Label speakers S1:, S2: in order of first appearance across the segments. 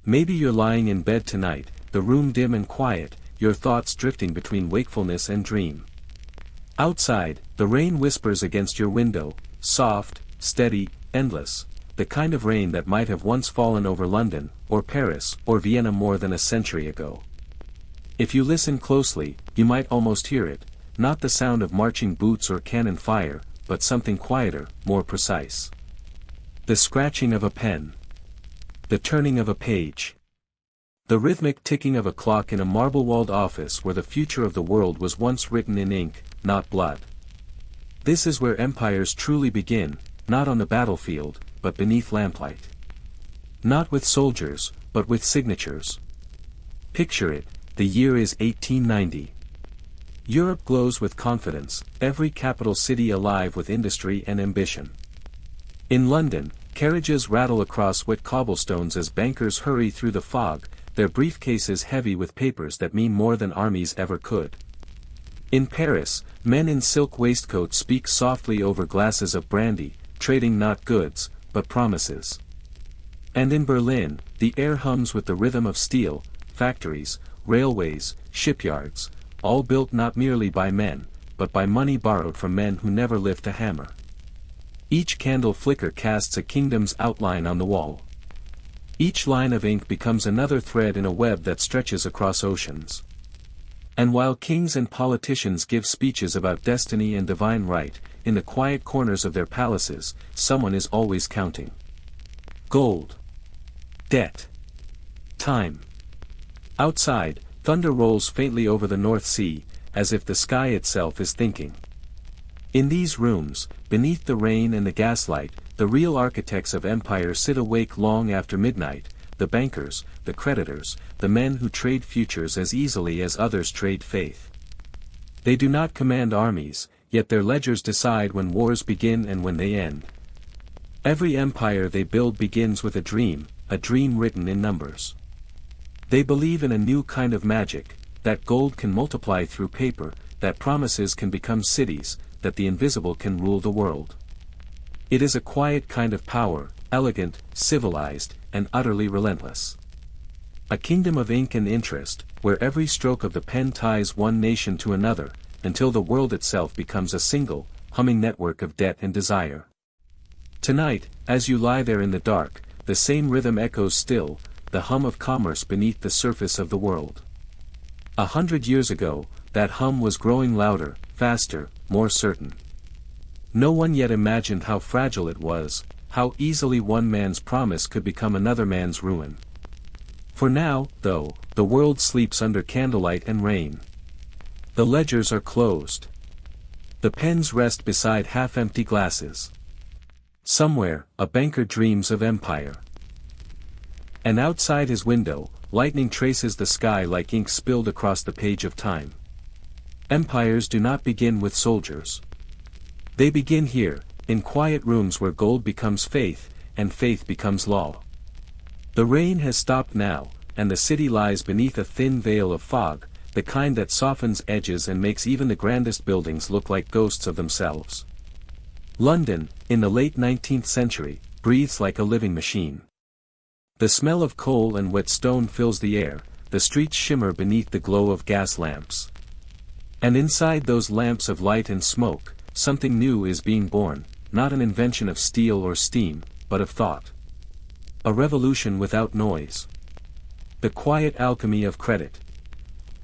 S1: Maybe you're lying in bed tonight, the room dim and quiet, your thoughts drifting between wakefulness and dream. Outside, the rain whispers against your window, soft, steady, endless, the kind of rain that might have once fallen over London, or Paris, or Vienna more than a century ago. If you listen closely, you might almost hear it, not the sound of marching boots or cannon fire, but something quieter, more precise. The scratching of a pen. The turning of a page. The rhythmic ticking of a clock in a marble-walled office where the future of the world was once written in ink, not blood. This is where empires truly begin, not on the battlefield, but beneath lamplight. Not with soldiers, but with signatures. Picture it, the year is 1890. Europe glows with confidence, every capital city alive with industry and ambition. In London, carriages rattle across wet cobblestones as bankers hurry through the fog, their briefcases heavy with papers that mean more than armies ever could. In Paris, men in silk waistcoats speak softly over glasses of brandy, trading not goods, but promises. And in Berlin, the air hums with the rhythm of steel, factories, railways, shipyards, all built not merely by men, but by money borrowed from men who never lift a hammer. Each candle flicker casts a kingdom's outline on the wall. Each line of ink becomes another thread in a web that stretches across oceans. And while kings and politicians give speeches about destiny and divine right, in the quiet corners of their palaces, someone is always counting. Gold. Debt. Time. Outside, thunder rolls faintly over the North Sea, as if the sky itself is thinking. In these rooms, beneath the rain and the gaslight, the real architects of empire sit awake long after midnight, the bankers, the creditors, the men who trade futures as easily as others trade faith. They do not command armies, yet their ledgers decide when wars begin and when they end. Every empire they build begins with a dream written in numbers. They believe in a new kind of magic, that gold can multiply through paper, that promises can become cities, that the invisible can rule the world. It is a quiet kind of power, elegant, civilized, and utterly relentless. A kingdom of ink and interest, where every stroke of the pen ties one nation to another, until the world itself becomes a single, humming network of debt and desire. Tonight, as you lie there in the dark, the same rhythm echoes still, the hum of commerce beneath the surface of the world. 100 years ago, that hum was growing louder, faster, more certain. No one yet imagined how fragile it was, how easily one man's promise could become another man's ruin. For now, though, the world sleeps under candlelight and rain. The ledgers are closed. The pens rest beside half-empty glasses. Somewhere, a banker dreams of empire. And outside his window, lightning traces the sky like ink spilled across the page of time. Empires do not begin with soldiers. They begin here, in quiet rooms where gold becomes faith, and faith becomes law. The rain has stopped now, and the city lies beneath a thin veil of fog, the kind that softens edges and makes even the grandest buildings look like ghosts of themselves. London, in the late 19th century, breathes like a living machine. The smell of coal and wet stone fills the air, the streets shimmer beneath the glow of gas lamps. And inside those lamps of light and smoke, something new is being born, not an invention of steel or steam, but of thought. A revolution without noise. The quiet alchemy of credit.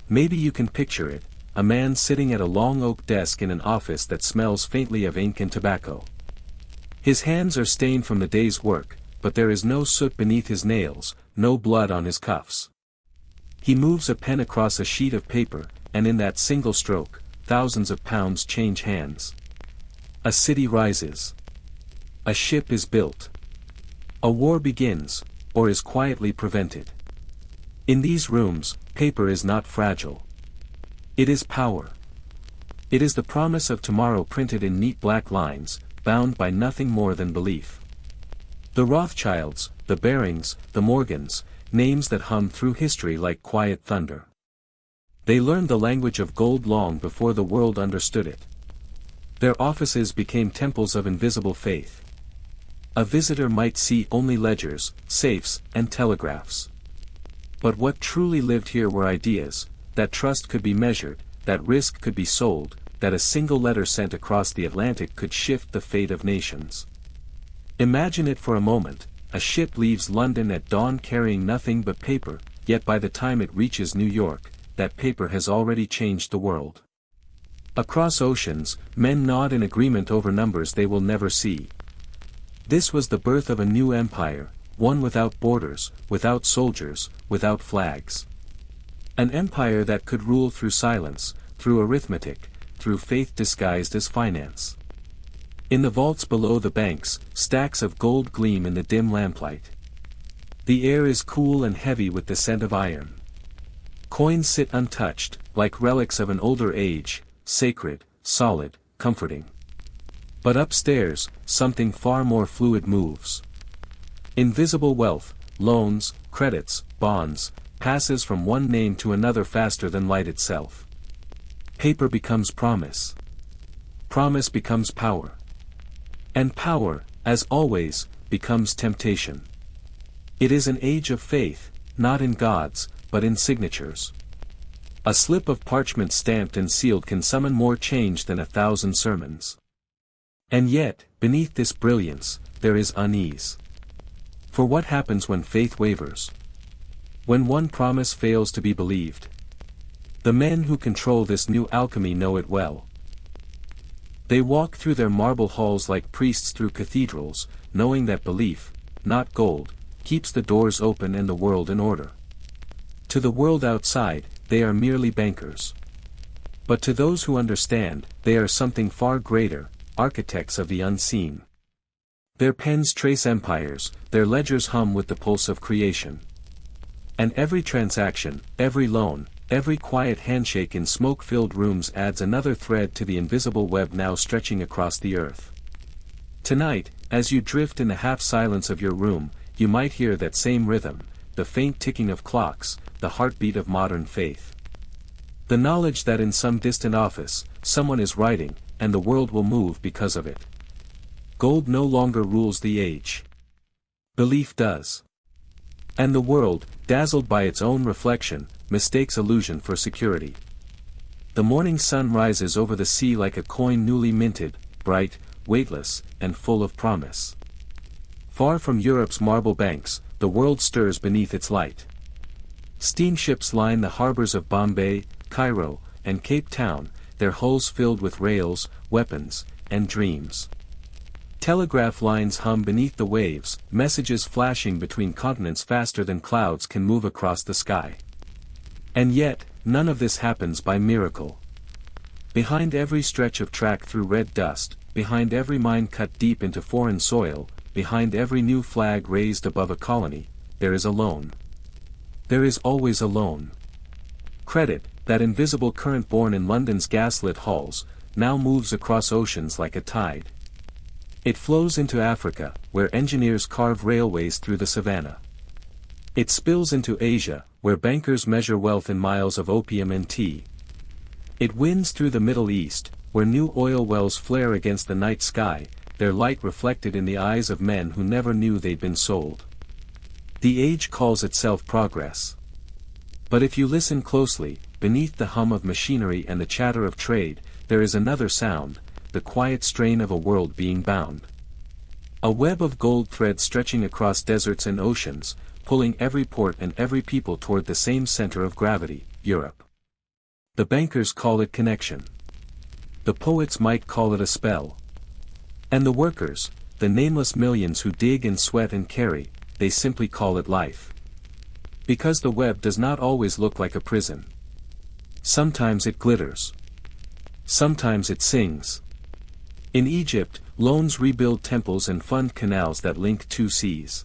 S1: Maybe you can picture it, a man sitting at a long oak desk in an office that smells faintly of ink and tobacco. His hands are stained from the day's work, but there is no soot beneath his nails, no blood on his cuffs. He moves a pen across a sheet of paper, and in that single stroke, thousands of pounds change hands. A city rises. A ship is built. A war begins, or is quietly prevented. In these rooms, paper is not fragile. It is power. It is the promise of tomorrow printed in neat black lines, bound by nothing more than belief. The Rothschilds, the Barings, the Morgans, names that hum through history like quiet thunder. They learned the language of gold long before the world understood it. Their offices became temples of invisible faith. A visitor might see only ledgers, safes, and telegraphs. But what truly lived here were ideas, that trust could be measured, that risk could be sold, that a single letter sent across the Atlantic could shift the fate of nations. Imagine it for a moment, a ship leaves London at dawn carrying nothing but paper, yet by the time it reaches New York, that paper has already changed the world. Across oceans, men nod in agreement over numbers they will never see. This was the birth of a new empire, one without borders, without soldiers, without flags. An empire that could rule through silence, through arithmetic, through faith disguised as finance. In the vaults below the banks, stacks of gold gleam in the dim lamplight. The air is cool and heavy with the scent of iron. Coins sit untouched, like relics of an older age, sacred, solid, comforting. But upstairs, something far more fluid moves. Invisible wealth, loans, credits, bonds, passes from one name to another faster than light itself. Paper becomes promise. Promise becomes power. And power, as always, becomes temptation. It is an age of faith, not in gods, but in signatures. A slip of parchment stamped and sealed can summon more change than 1,000 sermons. And yet, beneath this brilliance, there is unease. For what happens when faith wavers? When one promise fails to be believed? The men who control this new alchemy know it well. They walk through their marble halls like priests through cathedrals, knowing that belief, not gold, keeps the doors open and the world in order. To the world outside, they are merely bankers. But to those who understand, they are something far greater, architects of the unseen. Their pens trace empires, their ledgers hum with the pulse of creation. And every transaction, every loan, every quiet handshake in smoke-filled rooms adds another thread to the invisible web now stretching across the earth. Tonight, as you drift in the half-silence of your room, you might hear that same rhythm, the faint ticking of clocks, the heartbeat of modern faith. The knowledge that in some distant office, someone is writing, and the world will move because of it. Gold no longer rules the age. Belief does. And the world, dazzled by its own reflection, mistakes illusion for security. The morning sun rises over the sea like a coin newly minted, bright, weightless, and full of promise. Far from Europe's marble banks, the world stirs beneath its light. Steamships line the harbors of Bombay, Cairo, and Cape Town, their hulls filled with rails, weapons, and dreams. Telegraph lines hum beneath the waves, messages flashing between continents faster than clouds can move across the sky. And yet, none of this happens by miracle. Behind every stretch of track through red dust, behind every mine cut deep into foreign soil, behind every new flag raised above a colony, there is a loan. There is always a loan. Credit, that invisible current born in London's gaslit halls, now moves across oceans like a tide. It flows into Africa, where engineers carve railways through the savannah. It spills into Asia, where bankers measure wealth in miles of opium and tea. It winds through the Middle East, where new oil wells flare against the night sky, their light reflected in the eyes of men who never knew they'd been sold. The age calls itself progress. But if you listen closely, beneath the hum of machinery and the chatter of trade, there is another sound, the quiet strain of a world being bound. A web of gold thread stretching across deserts and oceans, pulling every port and every people toward the same center of gravity, Europe. The bankers call it connection. The poets might call it a spell. And the workers, the nameless millions who dig and sweat and carry, they simply call it life. Because the web does not always look like a prison. Sometimes it glitters. Sometimes it sings. In Egypt, loans rebuild temples and fund canals that link two seas.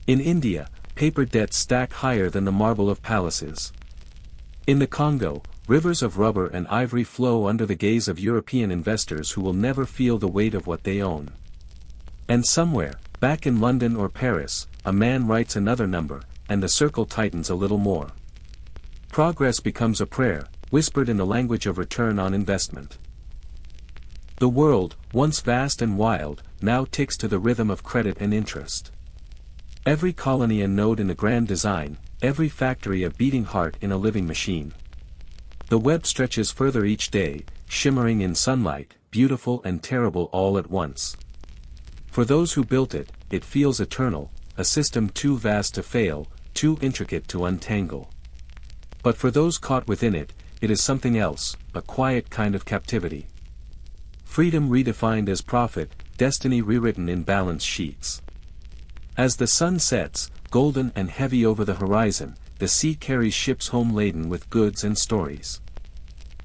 S1: In India, paper debts stack higher than the marble of palaces. In the Congo, rivers of rubber and ivory flow under the gaze of European investors who will never feel the weight of what they own. And somewhere, back in London or Paris, a man writes another number, and the circle tightens a little more. Progress becomes a prayer, whispered in the language of return on investment. The world, once vast and wild, now ticks to the rhythm of credit and interest. Every colony and node in the grand design, every factory a beating heart in a living machine. The web stretches further each day, shimmering in sunlight, beautiful and terrible all at once. For those who built it, it feels eternal, a system too vast to fail, too intricate to untangle. But for those caught within it, it is something else, a quiet kind of captivity. Freedom redefined as profit, destiny rewritten in balance sheets. As the sun sets, golden and heavy over the horizon, the sea carries ships home laden with goods and stories.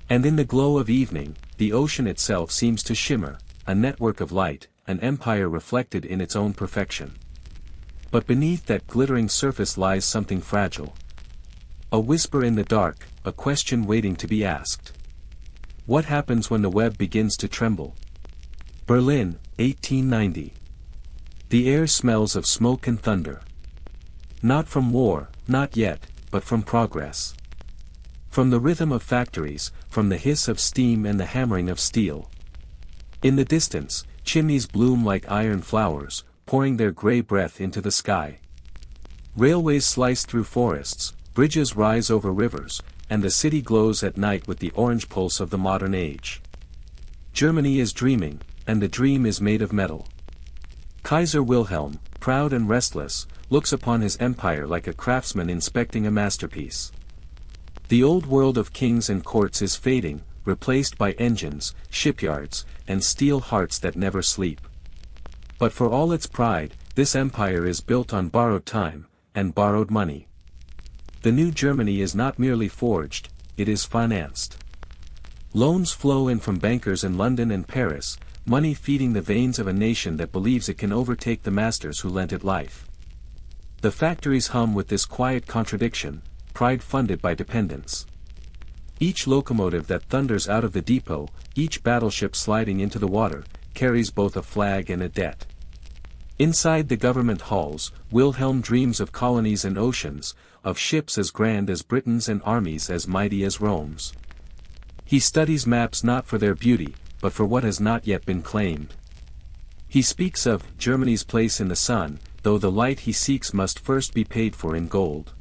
S1: And in the glow of evening, the ocean itself seems to shimmer, a network of light, an empire reflected in its own perfection. But beneath that glittering surface lies something fragile. A whisper in the dark, a question waiting to be asked. What happens when the web begins to tremble? Berlin, 1890. The air smells of smoke and thunder. Not from war, not yet, but from progress. From the rhythm of factories, from the hiss of steam and the hammering of steel. In the distance, chimneys bloom like iron flowers, pouring their gray breath into the sky. Railways slice through forests, bridges rise over rivers, and the city glows at night with the orange pulse of the modern age. Germany is dreaming, and the dream is made of metal. Kaiser Wilhelm, proud and restless, looks upon his empire like a craftsman inspecting a masterpiece. The old world of kings and courts is fading, replaced by engines, shipyards, and steel hearts that never sleep. But for all its pride, this empire is built on borrowed time, and borrowed money. The new Germany is not merely forged, it is financed. Loans flow in from bankers in London and Paris, money feeding the veins of a nation that believes it can overtake the masters who lent it life. The factories hum with this quiet contradiction, pride funded by dependence. Each locomotive that thunders out of the depot, each battleship sliding into the water, carries both a flag and a debt. Inside the government halls, Wilhelm dreams of colonies and oceans, of ships as grand as Britain's and armies as mighty as Rome's. He studies maps not for their beauty, but for what has not yet been claimed. He speaks of Germany's place in the sun, though the light he seeks must first be paid for in gold.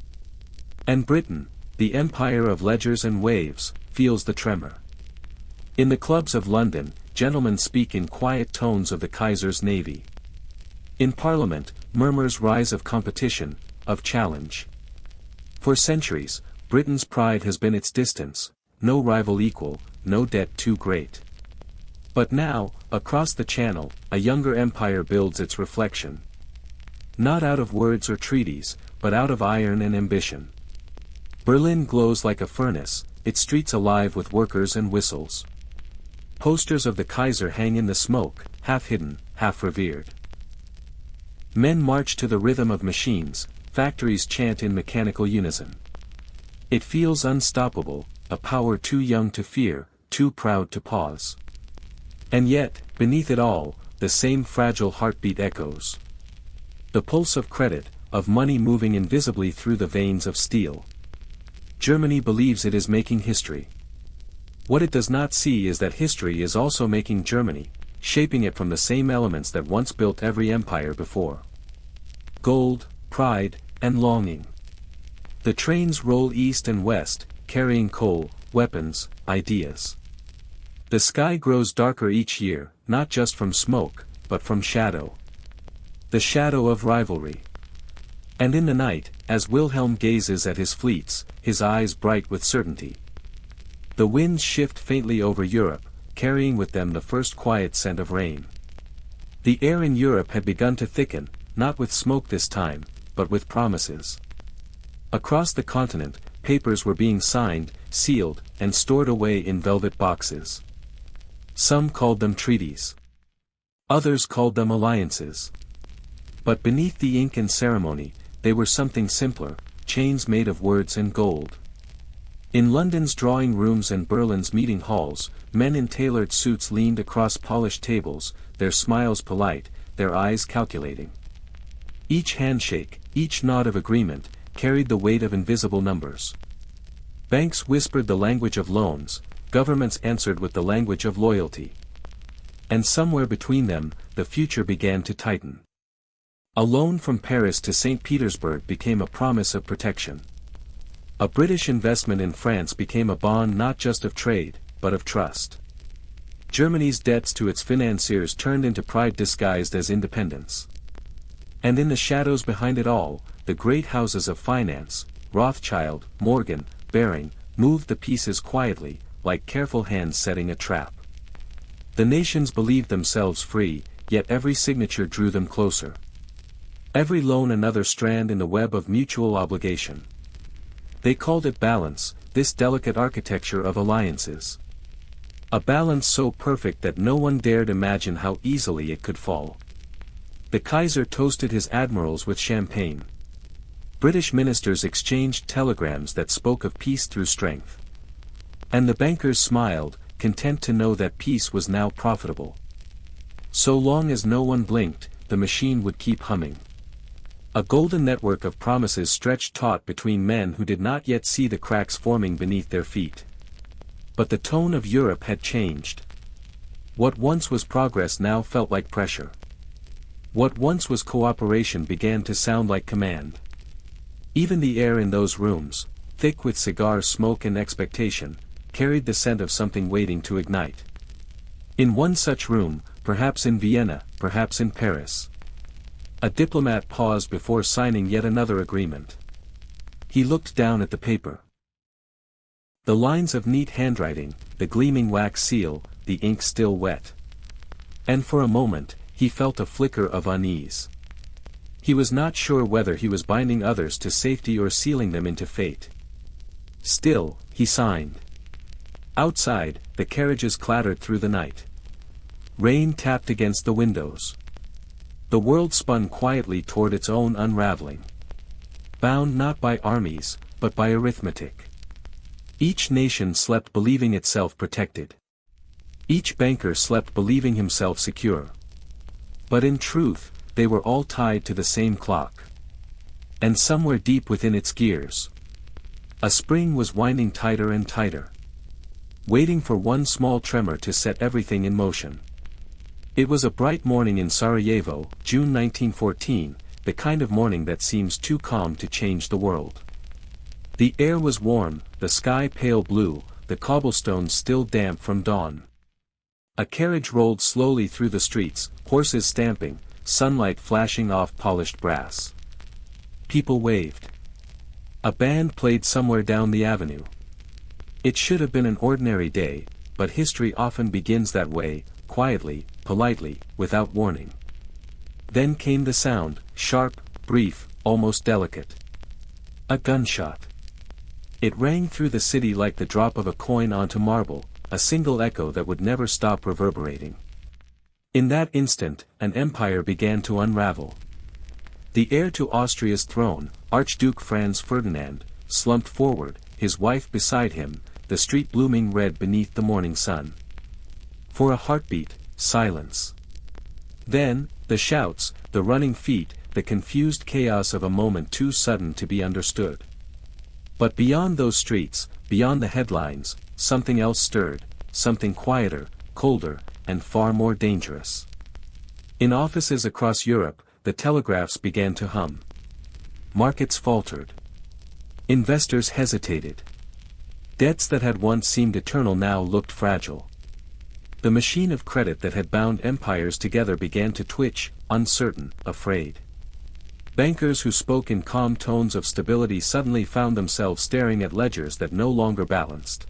S1: And Britain, the empire of ledgers and waves, feels the tremor. In the clubs of London, gentlemen speak in quiet tones of the Kaiser's navy. In Parliament, murmurs rise of competition, of challenge. For centuries, Britain's pride has been its distance, no rival equal, no debt too great. But now, across the channel, a younger empire builds its reflection. Not out of words or treaties, but out of iron and ambition. Berlin glows like a furnace, its streets alive with workers and whistles. Posters of the Kaiser hang in the smoke, half hidden, half revered. Men march to the rhythm of machines, factories chant in mechanical unison. It feels unstoppable, a power too young to fear, too proud to pause. And yet, beneath it all, the same fragile heartbeat echoes. The pulse of credit, of money moving invisibly through the veins of steel. Germany believes it is making history. What it does not see is that history is also making Germany, shaping it from the same elements that once built every empire before. Gold, pride, and longing. The trains roll east and west, carrying coal, weapons, ideas. The sky grows darker each year, not just from smoke, but from shadow. The shadow of rivalry. And in the night, as Wilhelm gazes at his fleets, his eyes bright with certainty. The winds shift faintly over Europe, carrying with them the first quiet scent of rain. The air in Europe had begun to thicken, not with smoke this time, but with promises. Across the continent, papers were being signed, sealed, and stored away in velvet boxes. Some called them treaties. Others called them alliances. But beneath the ink and ceremony, they were something simpler, chains made of words and gold. In London's drawing rooms and Berlin's meeting halls, men in tailored suits leaned across polished tables, their smiles polite, their eyes calculating. Each handshake, each nod of agreement, carried the weight of invisible numbers. Banks whispered the language of loans, governments answered with the language of loyalty. And somewhere between them, the future began to tighten. A loan from Paris to St. Petersburg became a promise of protection. A British investment in France became a bond not just of trade, but of trust. Germany's debts to its financiers turned into pride disguised as independence. And in the shadows behind it all, the great houses of finance, Rothschild, Morgan, Baring, moved the pieces quietly, like careful hands setting a trap. The nations believed themselves free, yet every signature drew them closer. Every loan another strand in the web of mutual obligation. They called it balance, this delicate architecture of alliances. A balance so perfect that no one dared imagine how easily it could fall. The Kaiser toasted his admirals with champagne. British ministers exchanged telegrams that spoke of peace through strength. And the bankers smiled, content to know that peace was now profitable. So long as no one blinked, the machine would keep humming. A golden network of promises stretched taut between men who did not yet see the cracks forming beneath their feet. But the tone of Europe had changed. What once was progress now felt like pressure. What once was cooperation began to sound like command. Even the air in those rooms, thick with cigar smoke and expectation, carried the scent of something waiting to ignite. In one such room, perhaps in Vienna, perhaps in Paris, a diplomat paused before signing yet another agreement. He looked down at the paper. The lines of neat handwriting, the gleaming wax seal, the ink still wet. And for a moment, he felt a flicker of unease. He was not sure whether he was binding others to safety or sealing them into fate. Still, he signed. Outside, the carriages clattered through the night. Rain tapped against the windows. The world spun quietly toward its own unraveling. Bound not by armies, but by arithmetic. Each nation slept believing itself protected. Each banker slept believing himself secure. But in truth, they were all tied to the same clock. And somewhere deep within its gears, a spring was winding tighter and tighter, waiting for one small tremor to set everything in motion. It was a bright morning in Sarajevo, June 1914, the kind of morning that seems too calm to change the world. The air was warm, the sky pale blue, the cobblestones still damp from dawn. A carriage rolled slowly through the streets, horses stamping, sunlight flashing off polished brass. People waved. A band played somewhere down the avenue. It should have been an ordinary day, but history often begins that way, quietly, politely, without warning. Then came the sound, sharp, brief, almost delicate. A gunshot. It rang through the city like the drop of a coin onto marble, a single echo that would never stop reverberating. In that instant, an empire began to unravel. The heir to Austria's throne, Archduke Franz Ferdinand, slumped forward, his wife beside him, the street blooming red beneath the morning sun. For a heartbeat, silence. Then, the shouts, the running feet, the confused chaos of a moment too sudden to be understood. But beyond those streets, beyond the headlines, something else stirred, something quieter, colder, and far more dangerous. In offices across Europe, the telegraphs began to hum. Markets faltered. Investors hesitated. Debts that had once seemed eternal now looked fragile. The machine of credit that had bound empires together began to twitch, uncertain, afraid. Bankers who spoke in calm tones of stability suddenly found themselves staring at ledgers that no longer balanced.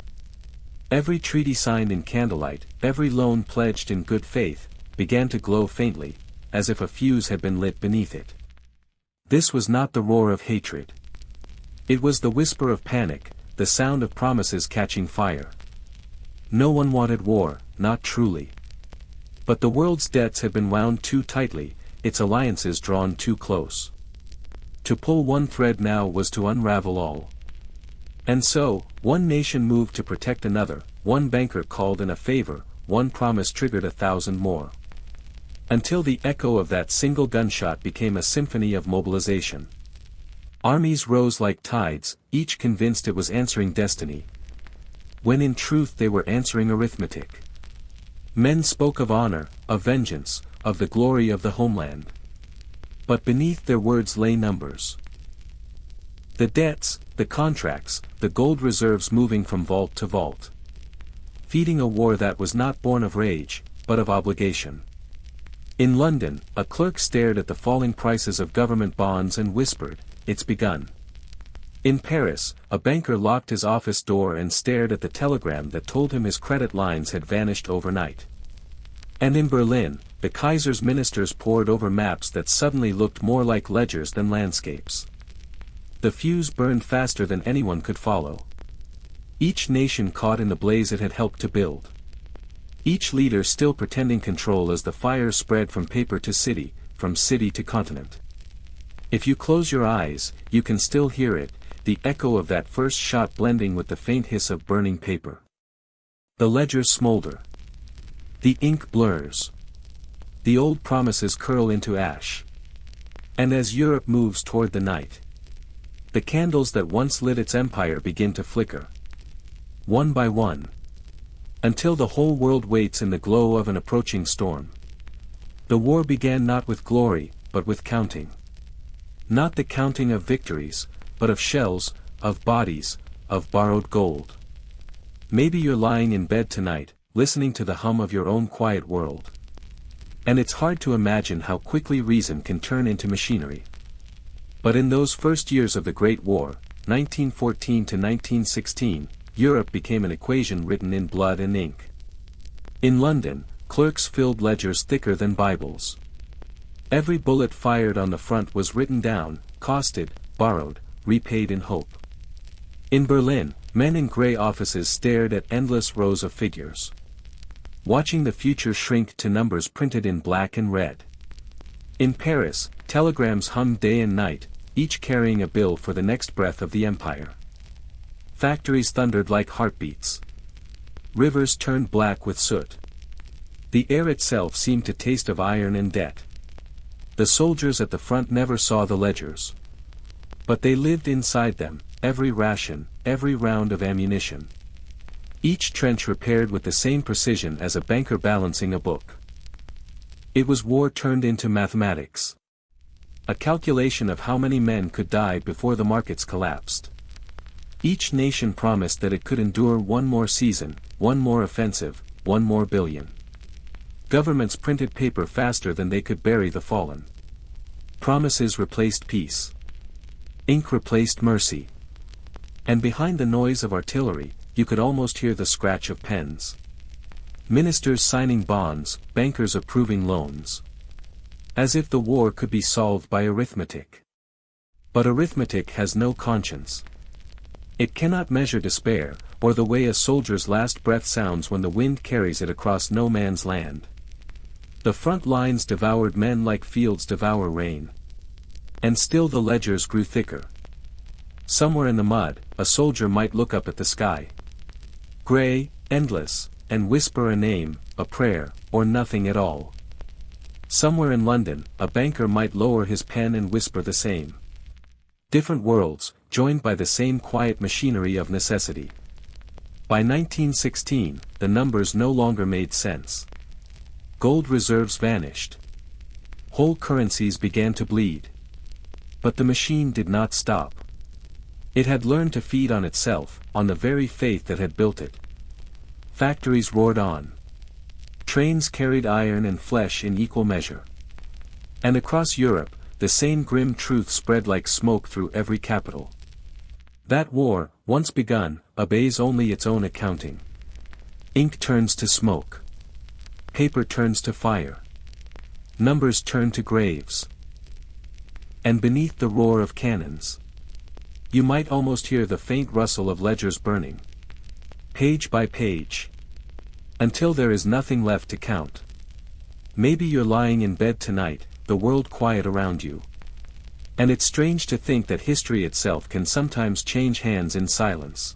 S1: Every treaty signed in candlelight, every loan pledged in good faith, began to glow faintly, as if a fuse had been lit beneath it. This was not the roar of hatred. It was the whisper of panic, the sound of promises catching fire. No one wanted war, not truly. But the world's debts had been wound too tightly, its alliances drawn too close. To pull one thread now was to unravel all. And so, one nation moved to protect another, one banker called in a favor, one promise triggered 1,000 more. Until the echo of that single gunshot became a symphony of mobilization. Armies rose like tides, each convinced it was answering destiny, when in truth they were answering arithmetic. Men spoke of honor, of vengeance, of the glory of the homeland. But beneath their words lay numbers. The debts, the contracts, the gold reserves moving from vault to vault. Feeding a war that was not born of rage, but of obligation. In London, a clerk stared at the falling prices of government bonds and whispered, "It's begun." In Paris, a banker locked his office door and stared at the telegram that told him his credit lines had vanished overnight. And in Berlin, the Kaiser's ministers pored over maps that suddenly looked more like ledgers than landscapes. The fuse burned faster than anyone could follow. Each nation caught in the blaze it had helped to build. Each leader still pretending control as the fire spread from paper to city, from city to continent. If you close your eyes, you can still hear it, the echo of that first shot blending with the faint hiss of burning paper. The ledgers smolder. The ink blurs. The old promises curl into ash. And as Europe moves toward the night, the candles that once lit its empire begin to flicker. One by one. Until the whole world waits in the glow of an approaching storm. The war began not with glory, but with counting. Not the counting of victories, but of shells, of bodies, of borrowed gold. Maybe you're lying in bed tonight, listening to the hum of your own quiet world. And it's hard to imagine how quickly reason can turn into machinery. But in those first years of the Great War, 1914 to 1916, Europe became an equation written in blood and ink. In London, clerks filled ledgers thicker than Bibles. Every bullet fired on the front was written down, costed, borrowed, repaid in hope. In Berlin, men in grey offices stared at endless rows of figures, watching the future shrink to numbers printed in black and red. In Paris, telegrams hummed day and night, each carrying a bill for the next breath of the empire. Factories thundered like heartbeats. Rivers turned black with soot. The air itself seemed to taste of iron and debt. The soldiers at the front never saw the ledgers. But they lived inside them, every ration, every round of ammunition. Each trench repaired with the same precision as a banker balancing a book. It was war turned into mathematics. A calculation of how many men could die before the markets collapsed. Each nation promised that it could endure one more season, one more offensive, one more billion. Governments printed paper faster than they could bury the fallen. Promises replaced peace. Ink replaced mercy. And behind the noise of artillery, you could almost hear the scratch of pens. Ministers signing bonds, bankers approving loans. As if the war could be solved by arithmetic. But arithmetic has no conscience. It cannot measure despair, or the way a soldier's last breath sounds when the wind carries it across no man's land. The front lines devoured men like fields devour rain. And still the ledgers grew thicker. Somewhere in the mud, a soldier might look up at the sky. Gray, endless, and whisper a name, a prayer, or nothing at all. Somewhere in London, a banker might lower his pen and whisper the same. Different worlds, joined by the same quiet machinery of necessity. By 1916, the numbers no longer made sense. Gold reserves vanished. Whole currencies began to bleed. But the machine did not stop. It had learned to feed on itself, on the very faith that had built it. Factories roared on. Trains carried iron and flesh in equal measure. And across Europe, the same grim truth spread like smoke through every capital. That war, once begun, obeys only its own accounting. Ink turns to smoke. Paper turns to fire. Numbers turn to graves. And beneath the roar of cannons, you might almost hear the faint rustle of ledgers burning. Page by page. Until there is nothing left to count. Maybe you're lying in bed tonight, the world quiet around you. And it's strange to think that history itself can sometimes change hands in silence.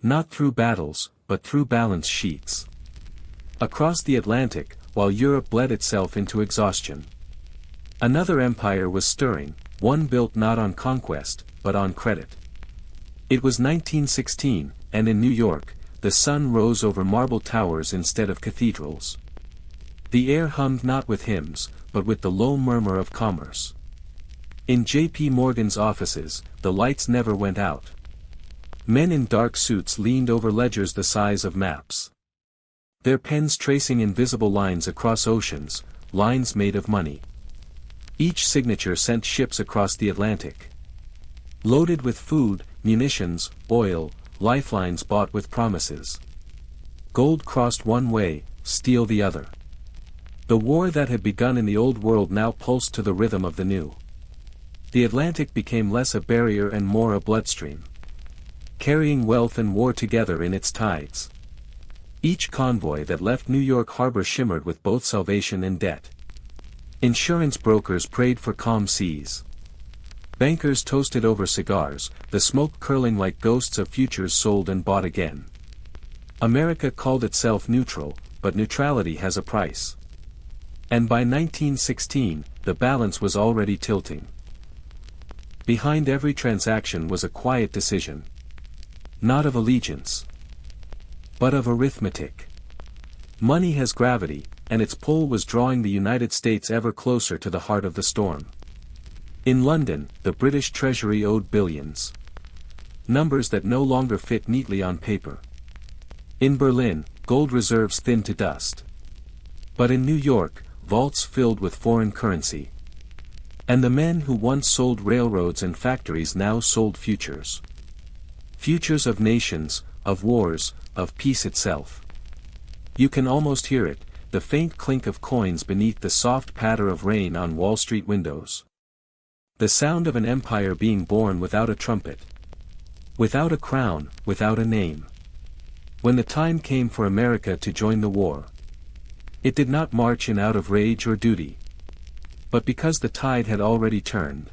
S1: Not through battles, but through balance sheets. Across the Atlantic, while Europe bled itself into exhaustion, another empire was stirring, one built not on conquest, but on credit. It was 1916, and in New York, the sun rose over marble towers instead of cathedrals. The air hummed not with hymns, but with the low murmur of commerce. In J.P. Morgan's offices, the lights never went out. Men in dark suits leaned over ledgers the size of maps. Their pens tracing invisible lines across oceans, lines made of money. Each signature sent ships across the Atlantic. Loaded with food, munitions, oil, lifelines bought with promises. Gold crossed one way, steel the other. The war that had begun in the old world now pulsed to the rhythm of the new. The Atlantic became less a barrier and more a bloodstream, carrying wealth and war together in its tides. Each convoy that left New York Harbor shimmered with both salvation and debt. Insurance brokers prayed for calm seas. Bankers toasted over cigars, the smoke curling like ghosts of futures sold and bought again. America called itself neutral, but neutrality has a price. And by 1916, the balance was already tilting. Behind every transaction was a quiet decision. Not of allegiance, but of arithmetic. Money has gravity, and its pull was drawing the United States ever closer to the heart of the storm. In London, the British Treasury owed billions. Numbers that no longer fit neatly on paper. In Berlin, gold reserves thinned to dust. But in New York, vaults filled with foreign currency. And the men who once sold railroads and factories now sold futures. Futures of nations, of wars, of peace itself. You can almost hear it, the faint clink of coins beneath the soft patter of rain on Wall Street windows. The sound of an empire being born without a trumpet. Without a crown, without a name. When the time came for America to join the war, it did not march in out of rage or duty, but because the tide had already turned.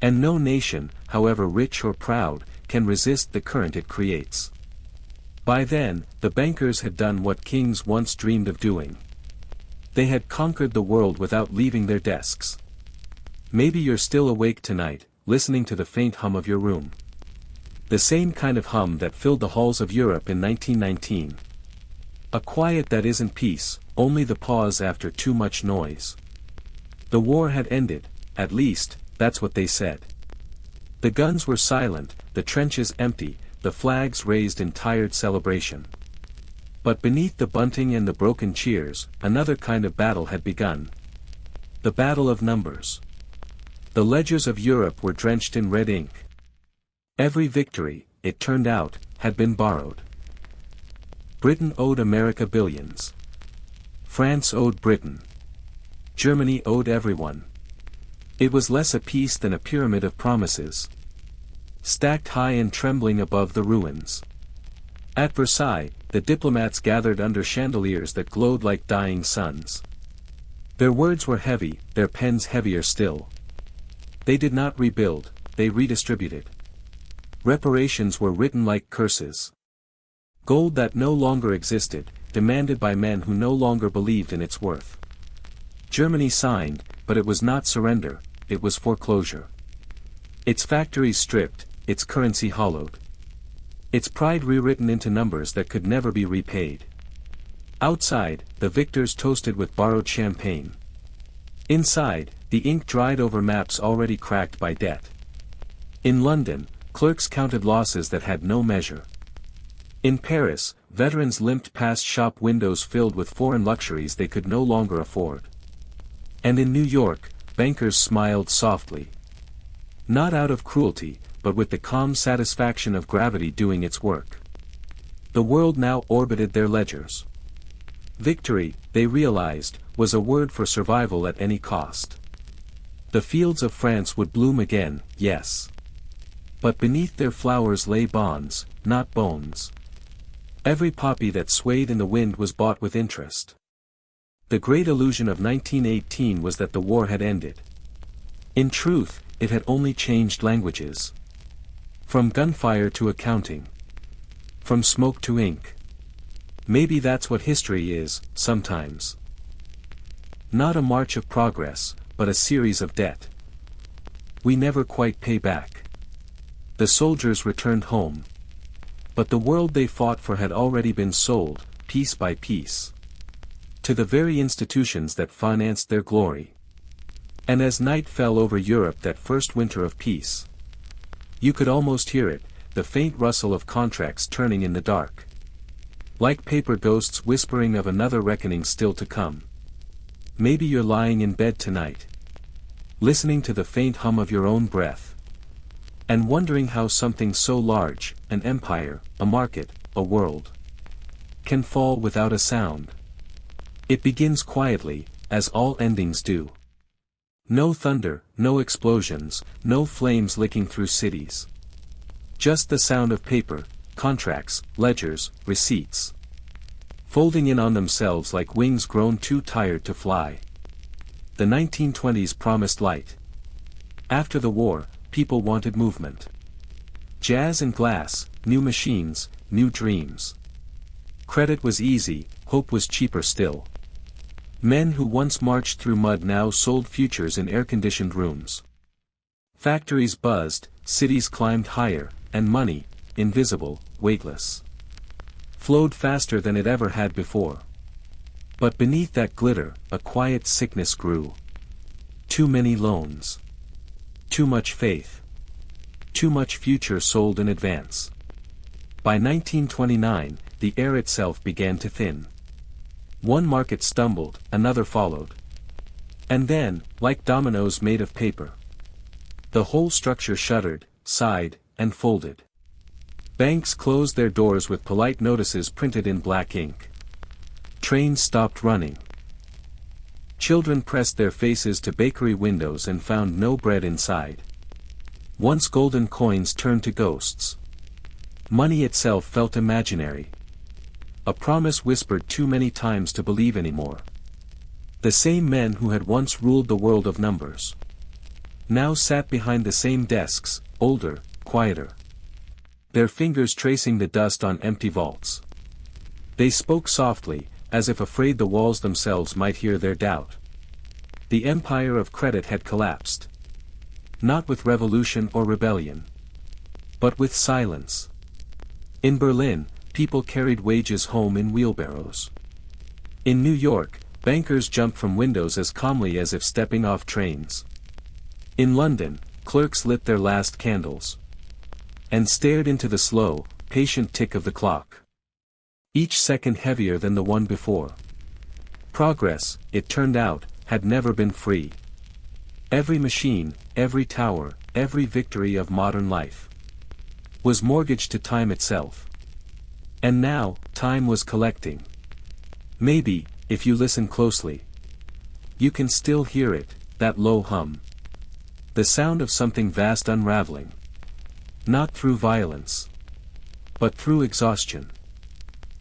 S1: And no nation, however rich or proud, can resist the current it creates. By then, the bankers had done what kings once dreamed of doing. They had conquered the world without leaving their desks. Maybe you're still awake tonight, listening to the faint hum of your room. The same kind of hum that filled the halls of Europe in 1919. A quiet that isn't peace, only the pause after too much noise. The war had ended, at least, that's what they said. The guns were silent, the trenches empty, the flags raised in tired celebration. But beneath the bunting and the broken cheers, another kind of battle had begun. The battle of numbers. The ledgers of Europe were drenched in red ink. Every victory, it turned out, had been borrowed. Britain owed America billions. France owed Britain. Germany owed everyone. It was less a peace than a pyramid of promises, stacked high and trembling above the ruins. At Versailles, the diplomats gathered under chandeliers that glowed like dying suns. Their words were heavy, their pens heavier still. They did not rebuild, they redistributed. Reparations were written like curses. Gold that no longer existed, demanded by men who no longer believed in its worth. Germany signed, but it was not surrender, it was foreclosure. Its factories stripped, its currency hollowed. Its pride rewritten into numbers that could never be repaid. Outside, the victors toasted with borrowed champagne. Inside, the ink dried over maps already cracked by debt. In London, clerks counted losses that had no measure. In Paris, veterans limped past shop windows filled with foreign luxuries they could no longer afford. And in New York, bankers smiled softly. Not out of cruelty, but with the calm satisfaction of gravity doing its work. The world now orbited their ledgers. Victory, they realized, was a word for survival at any cost. The fields of France would bloom again, yes. But beneath their flowers lay bonds, not bones. Every poppy that swayed in the wind was bought with interest. The great illusion of 1918 was that the war had ended. In truth, it had only changed languages. From gunfire to accounting. From smoke to ink. Maybe that's what history is, sometimes. Not a march of progress, but a series of debt. We never quite pay back. The soldiers returned home. But the world they fought for had already been sold, piece by piece. to the very institutions that financed their glory. And as night fell over Europe that first winter of peace, you could almost hear it, the faint rustle of contracts turning in the dark. Like paper ghosts whispering of another reckoning still to come. Maybe you're lying in bed tonight, listening to the faint hum of your own breath, and wondering how something so large, an empire, a market, a world, can fall without a sound. It begins quietly, as all endings do. No thunder, no explosions, no flames licking through cities. Just the sound of paper, contracts, ledgers, receipts, folding in on themselves like wings grown too tired to fly. The 1920s promised light. After the war, people wanted movement. Jazz and glass, new machines, new dreams. Credit was easy, hope was cheaper still. Men who once marched through mud now sold futures in air-conditioned rooms. Factories buzzed, cities climbed higher, and money, invisible, weightless, flowed faster than it ever had before. But beneath that glitter, a quiet sickness grew. Too many loans. Too much faith. Too much future sold in advance. By 1929, the air itself began to thin. One market stumbled, another followed. And then, like dominoes made of paper, the whole structure shuddered, sighed, and folded. Banks closed their doors with polite notices printed in black ink. Trains stopped running. Children pressed their faces to bakery windows and found no bread inside. Once golden coins turned to ghosts. Money itself felt imaginary. A promise whispered too many times to believe anymore. The same men who had once ruled the world of numbers now sat behind the same desks, older, quieter, their fingers tracing the dust on empty vaults. They spoke softly, as if afraid the walls themselves might hear their doubt. The empire of credit had collapsed. Not with revolution or rebellion, but with silence. In Berlin, people carried wages home in wheelbarrows. In New York, bankers jumped from windows as calmly as if stepping off trains. In London, clerks lit their last candles and stared into the slow, patient tick of the clock, each second heavier than the one before. Progress, it turned out, had never been free. Every machine, every tower, every victory of modern life was mortgaged to time itself. And now, time was collecting. Maybe, if you listen closely, you can still hear it, that low hum. The sound of something vast unraveling. Not through violence, but through exhaustion.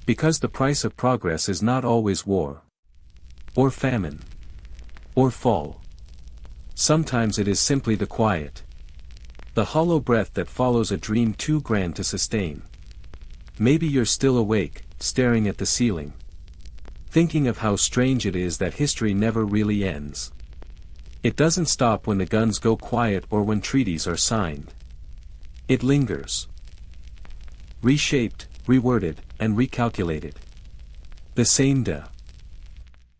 S1: Because the price of progress is not always war, or famine, or fall. Sometimes it is simply the quiet, the hollow breath that follows a dream too grand to sustain. Maybe you're still awake, staring at the ceiling, thinking of how strange it is that history never really ends. It doesn't stop when the guns go quiet or when treaties are signed. It lingers. Reshaped, reworded, and recalculated. The same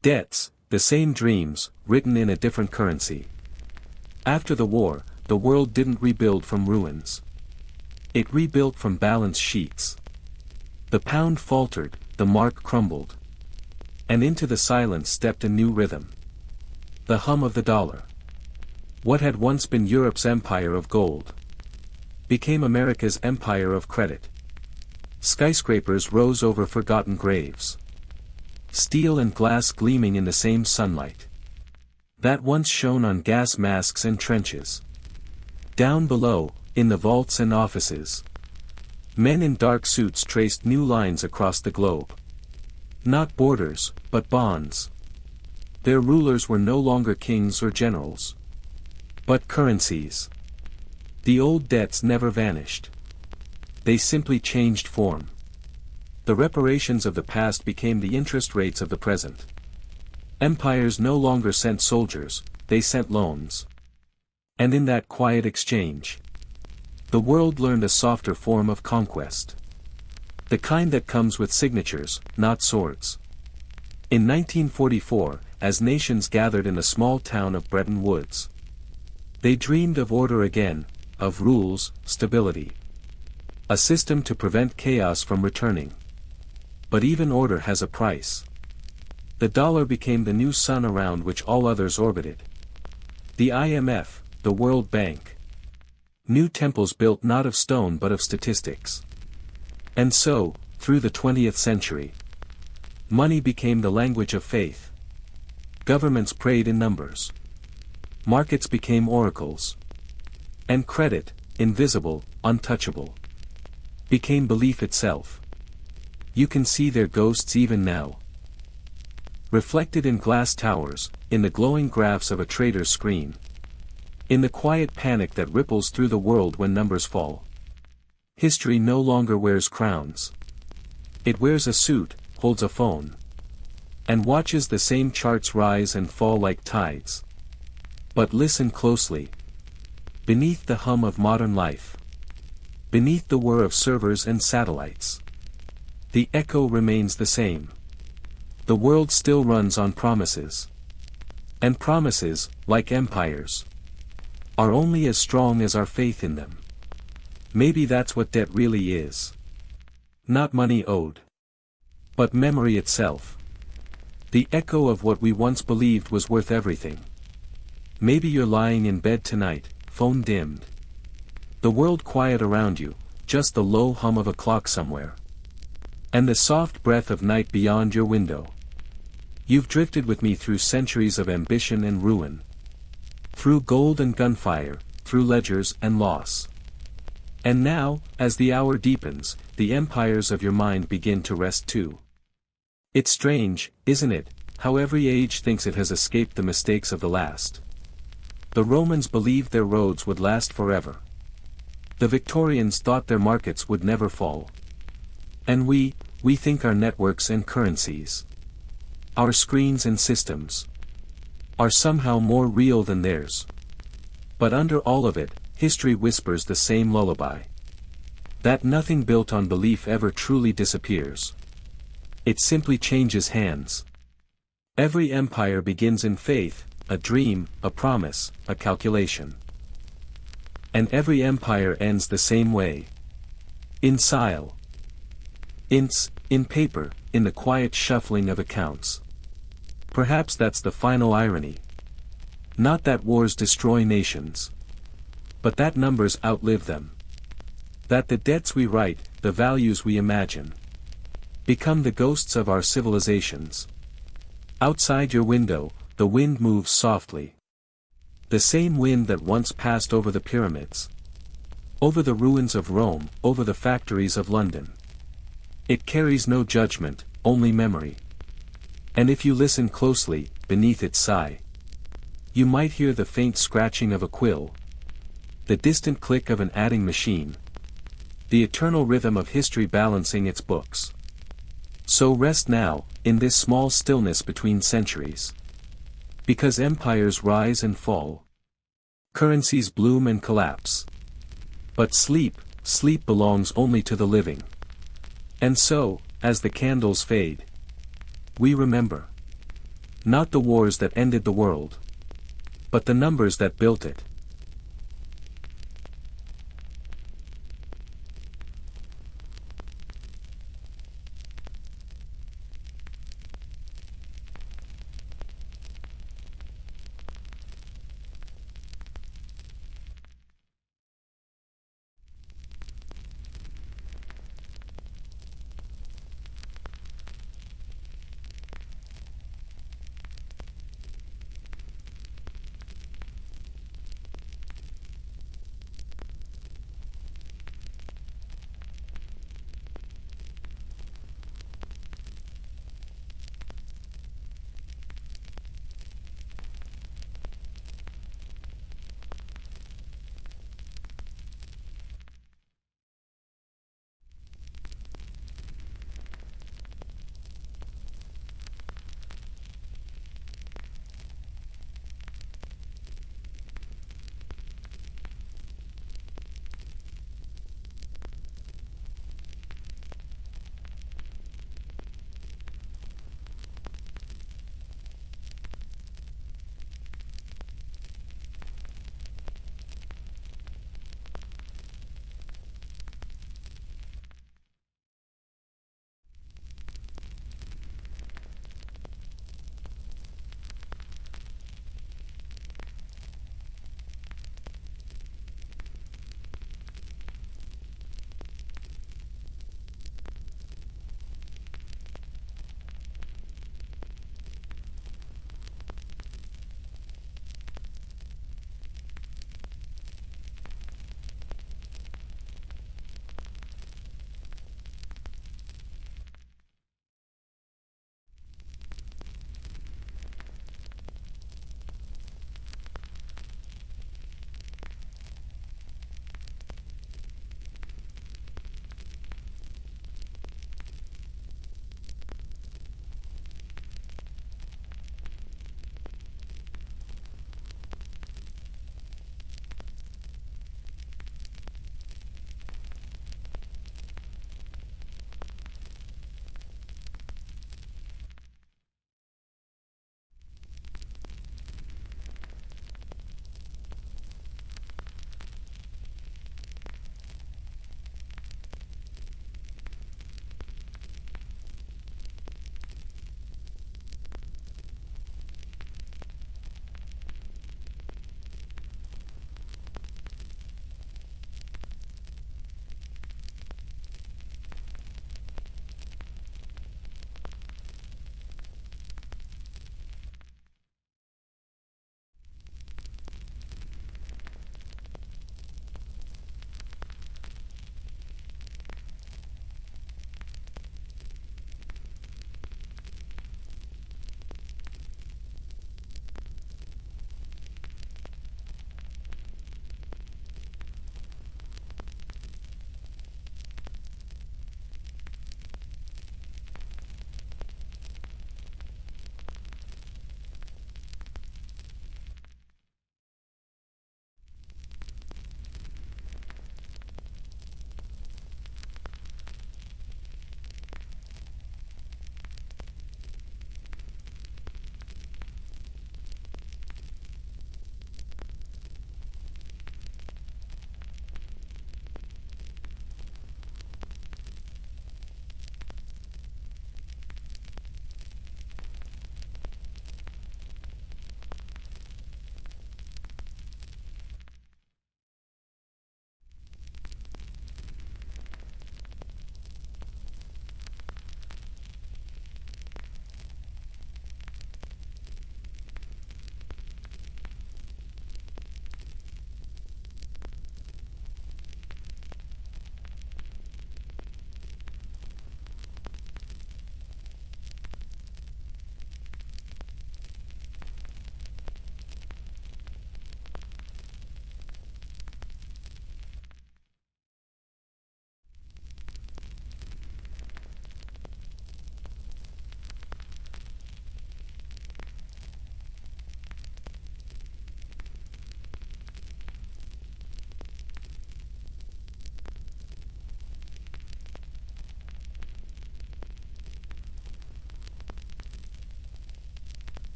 S1: debts, the same dreams, written in a different currency. After the war, the world didn't rebuild from ruins. It rebuilt from balance sheets. The pound faltered, the mark crumbled. And into the silence stepped a new rhythm. The hum of the dollar. What had once been Europe's empire of gold became America's empire of credit. Skyscrapers rose over forgotten graves. Steel and glass gleaming in the same sunlight that once shone on gas masks and trenches. Down below, in the vaults and offices, men in dark suits traced new lines across the globe. Not borders, but bonds. Their rulers were no longer kings or generals, but currencies. The old debts never vanished. They simply changed form. The reparations of the past became the interest rates of the present. Empires no longer sent soldiers, they sent loans. And in that quiet exchange, the world learned a softer form of conquest. The kind that comes with signatures, not swords. In 1944, as nations gathered in the small town of Bretton Woods, they dreamed of order again, of rules, stability. A system to prevent chaos from returning. But even order has a price. The dollar became the new sun around which all others orbited. The IMF, the World Bank. New temples built not of stone but of statistics. And so, through the 20th century, money became the language of faith. Governments prayed in numbers. Markets became oracles. And credit, invisible, untouchable, became belief itself. You can see their ghosts even now. Reflected in glass towers, in the glowing graphs of a trader's screen. In the quiet panic that ripples through the world when numbers fall. History no longer wears crowns. It wears a suit, holds a phone, and watches the same charts rise and fall like tides. But listen closely. Beneath the hum of modern life, beneath the whir of servers and satellites, the echo remains the same. The world still runs on promises. And promises, like empires, are only as strong as our faith in them. Maybe that's what debt really is. Not money owed, but memory itself. The echo of what we once believed was worth everything. Maybe you're lying in bed tonight, phone dimmed. The world quiet around you, just the low hum of a clock somewhere. And the soft breath of night beyond your window. You've drifted with me through centuries of ambition and ruin. Through gold and gunfire, through ledgers and loss. And now, as the hour deepens, the empires of your mind begin to rest too. It's strange, isn't it, how every age thinks it has escaped the mistakes of the last. The Romans believed their roads would last forever. The Victorians thought their markets would never fall. And we think our networks and currencies, our screens and systems, are somehow more real than theirs. But under all of it, history whispers the same lullaby. That nothing built on belief ever truly disappears. It simply changes hands. Every empire begins in faith, a dream, a promise, a calculation. And every empire ends the same way. In sile. In paper, in the quiet shuffling of accounts. Perhaps that's the final irony. Not that wars destroy nations, but that numbers outlive them. That the debts we write, the values we imagine, become the ghosts of our civilizations. Outside your window, the wind moves softly. The same wind that once passed over the pyramids, over the ruins of Rome, over the factories of London. It carries no judgment, only memory. And if you listen closely, beneath its sigh, you might hear the faint scratching of a quill, the distant click of an adding machine, the eternal rhythm of history balancing its books. So rest now, in this small stillness between centuries. Because empires rise and fall. Currencies bloom and collapse. But sleep belongs only to the living. And so, as the candles fade, we remember. Not the wars that ended the world, but the numbers that built it.